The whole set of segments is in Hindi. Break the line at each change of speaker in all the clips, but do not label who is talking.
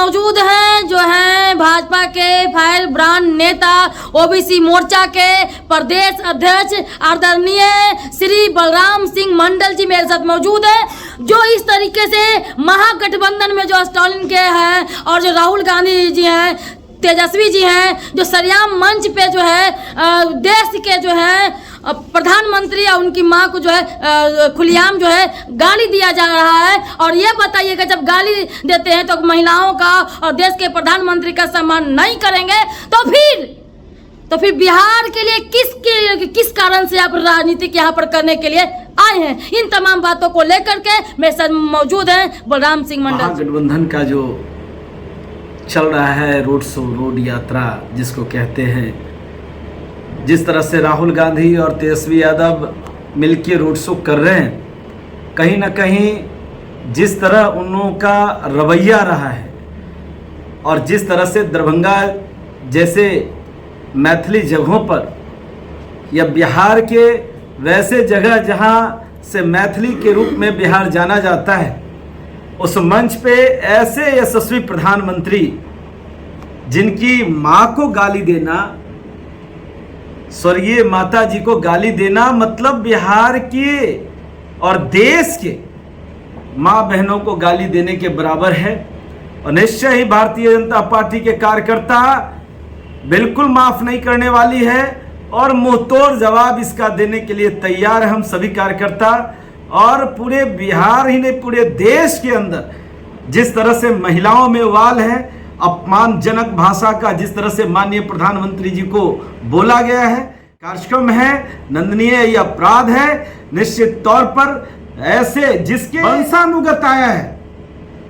मौजूद हैं जो हैं भाजपा के फायर ब्रांड नेता ओबीसी मोर्चा के प्रदेश अध्यक्ष आदरणीय श्री बलराम सिंह मंडल जी मेरे साथ मौजूद है, जो इस तरीके से महागठबंधन में जो स्टालिन के हैं और जो राहुल गांधी जी हैं, तेजस्वी जी हैं, जो सरेआम मंच पे जो है देश के जो है प्रधानमंत्री या उनकी मां को जो है खुलेआम जो है गाली दिया जा रहा है। और ये बताइएगा जब गाली देते हैं तो महिलाओं का और देश के प्रधानमंत्री का सम्मान नहीं करेंगे तो फिर बिहार के लिए किस कारण से आप राजनीति यहाँ पर करने के लिए आए हैं? इन तमाम बातों को लेकर के मेरे साथ मौजूद हैं बलराम सिंह मंडल।
गठबंधन का जो चल रहा है रोड शो, रोड यात्रा जिसको कहते हैं, जिस तरह से राहुल गांधी और तेजस्वी यादव मिलके रोड शो कर रहे हैं, कहीं ना कहीं जिस तरह उन लोगों का रवैया रहा है और जिस तरह से दरभंगा जैसे मैथिली जगहों पर या बिहार के वैसे जगह जहां से मैथिली के रूप में बिहार जाना जाता है, उस मंच पे ऐसे यशस्वी प्रधानमंत्री जिनकी मां को गाली देना, स्वर्गीय माता जी को गाली देना, मतलब बिहार के और देश के मां बहनों को गाली देने के बराबर है। और निश्चय ही भारतीय जनता पार्टी के कार्यकर्ता बिल्कुल माफ नहीं करने वाली है और मुंहतोड़ जवाब इसका देने के लिए तैयार है हम सभी कार्यकर्ता। और पूरे बिहार ही नहीं पूरे देश के अंदर जिस तरह से महिलाओं में वाल है, अपमानजनक भाषा का जिस तरह से माननीय प्रधानमंत्री जी को बोला गया है, कार्यक्रम है, निंदनीय यह अपराध है। निश्चित तौर पर ऐसे जिसके वंशानुगत आया है,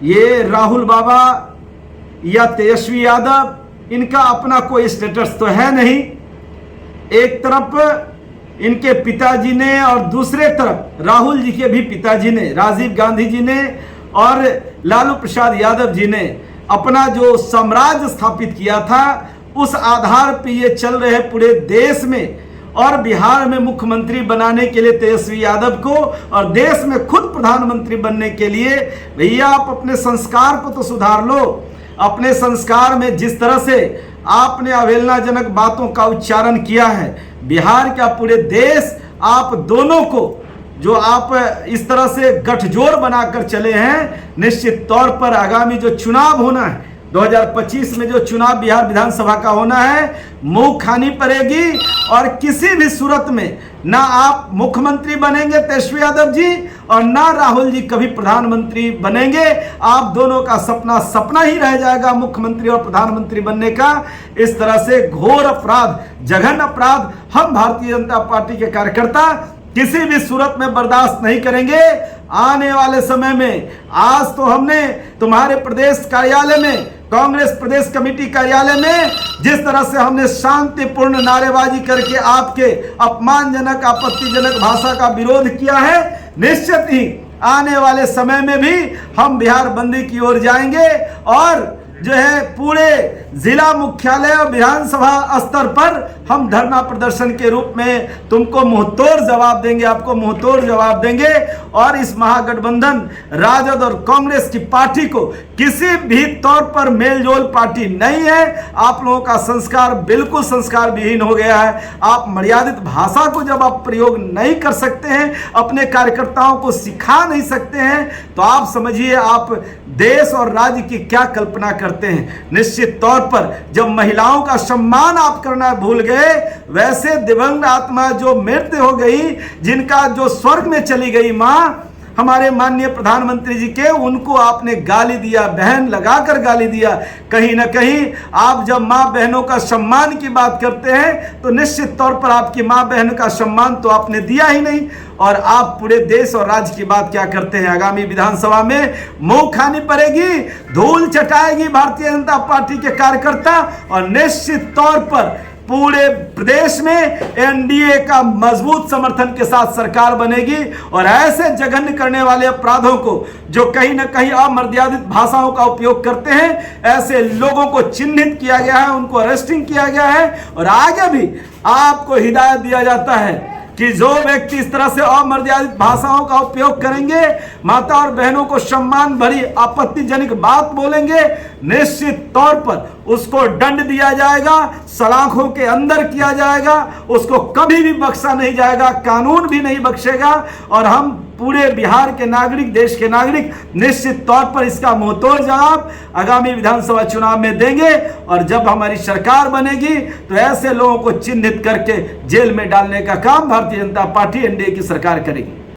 ये राहुल बाबा या तेजस्वी यादव, इनका अपना कोई स्टेटस तो है नहीं। एक तरफ इनके पिताजी ने और दूसरे तरफ राहुल जी के भी पिताजी ने, राजीव गांधी जी ने और लालू प्रसाद यादव जी ने अपना जो साम्राज्य स्थापित किया था, उस आधार पर ये चल रहे हैं पूरे देश में। और बिहार में मुख्यमंत्री बनाने के लिए तेजस्वी यादव को और देश में खुद प्रधानमंत्री बनने के लिए भैया आप अपने संस्कार को तो सुधार लो। अपने संस्कार में जिस तरह से आपने अवहेलनाजनक बातों का उच्चारण किया है, बिहार का पूरे देश आप दोनों को जो आप इस तरह से गठजोड़ बनाकर चले हैं, निश्चित तौर पर आगामी जो चुनाव होना है 2025 में, जो चुनाव बिहार विधानसभा का होना है, मुंह खानी पड़ेगी। और किसी भी सूरत में ना आप मुख्यमंत्री बनेंगे तेजस्वी यादव जी और ना राहुल जी कभी प्रधानमंत्री बनेंगे। आप दोनों का सपना सपना ही रह जाएगा मुख्यमंत्री और प्रधानमंत्री बनने का। इस तरह से घोर अपराध, जघन्य अपराध हम भारतीय जनता पार्टी के कार्यकर्ता किसी भी सूरत में बर्दाश्त नहीं करेंगे। आने वाले समय में आज तो हमने तुम्हारे प्रदेश कार्यालय में, कांग्रेस प्रदेश कमेटी कार्यालय में जिस तरह से हमने शांतिपूर्ण नारेबाजी करके आपके अपमानजनक, आपत्तिजनक भाषा का विरोध किया है, निश्चित ही आने वाले समय में भी हम बिहार बंदी की ओर जाएंगे और जो है पूरे जिला मुख्यालय और विधानसभा स्तर पर हम धरना प्रदर्शन के रूप में तुमको मुंहतोड़ जवाब देंगे, आपको मुंहतोड़ जवाब देंगे। और इस महागठबंधन राजद और कांग्रेस की पार्टी को किसी भी तौर पर मेलजोल पार्टी नहीं है। आप लोगों का संस्कार बिल्कुल संस्कार विहीन हो गया है। आप मर्यादित भाषा को जब आप प्रयोग नहीं कर सकते हैं, अपने कार्यकर्ताओं को सिखा नहीं सकते हैं, तो आप समझिए आप देश और राज्य की क्या कल्पना करते हैं। निश्चित तौर पर जब महिलाओं का सम्मान आप करना भूल गए, वैसे दिवंगत आत्मा जो मृत्यु हो गई, जिनका जो स्वर्ग में चली गई मां, हमारे माननीय प्रधानमंत्री जी के, उनको आपने गाली दिया, बहन लगाकर गाली दिया। कहीं ना कहीं आप जब मां बहनों का सम्मान की बात करते हैं तो निश्चित तौर पर आपकी मां बहन का सम्मान तो आपने दिया ही नहीं। और आप पूरे देश और राज्य की बात क्या करते हैं? आगामी विधानसभा में मुंह खानी पड़ेगी, धूल चटाएगी भारतीय जनता पार्टी के कार्यकर्ता और निश्चित तौर पर पूरे प्रदेश में एनडीए का मजबूत समर्थन के साथ सरकार बनेगी। और ऐसे जघन्य करने वाले अपराधों को जो कहीं ना कहीं अमर्यादित भाषाओं का उपयोग करते हैं, ऐसे लोगों को चिन्हित किया गया है, उनको अरेस्टिंग किया गया है। और आगे भी आपको हिदायत दिया जाता है कि जो व्यक्ति इस तरह से अमर्यादित भाषाओं का उपयोग करेंगे, माता और बहनों को सम्मान भरी आपत्तिजनक बात बोलेंगे, निश्चित तौर पर उसको दंड दिया जाएगा, सलाखों के अंदर किया जाएगा, उसको कभी भी बख्शा नहीं जाएगा, कानून भी नहीं बख्शेगा। और हम पूरे बिहार के नागरिक, देश के नागरिक निश्चित तौर पर इसका मुंहतोड़ जवाब आगामी विधानसभा चुनाव में देंगे। और जब हमारी सरकार बनेगी तो ऐसे लोगों को चिन्हित करके जेल में डालने का काम भारतीय जनता पार्टी एनडीए की सरकार करेगी।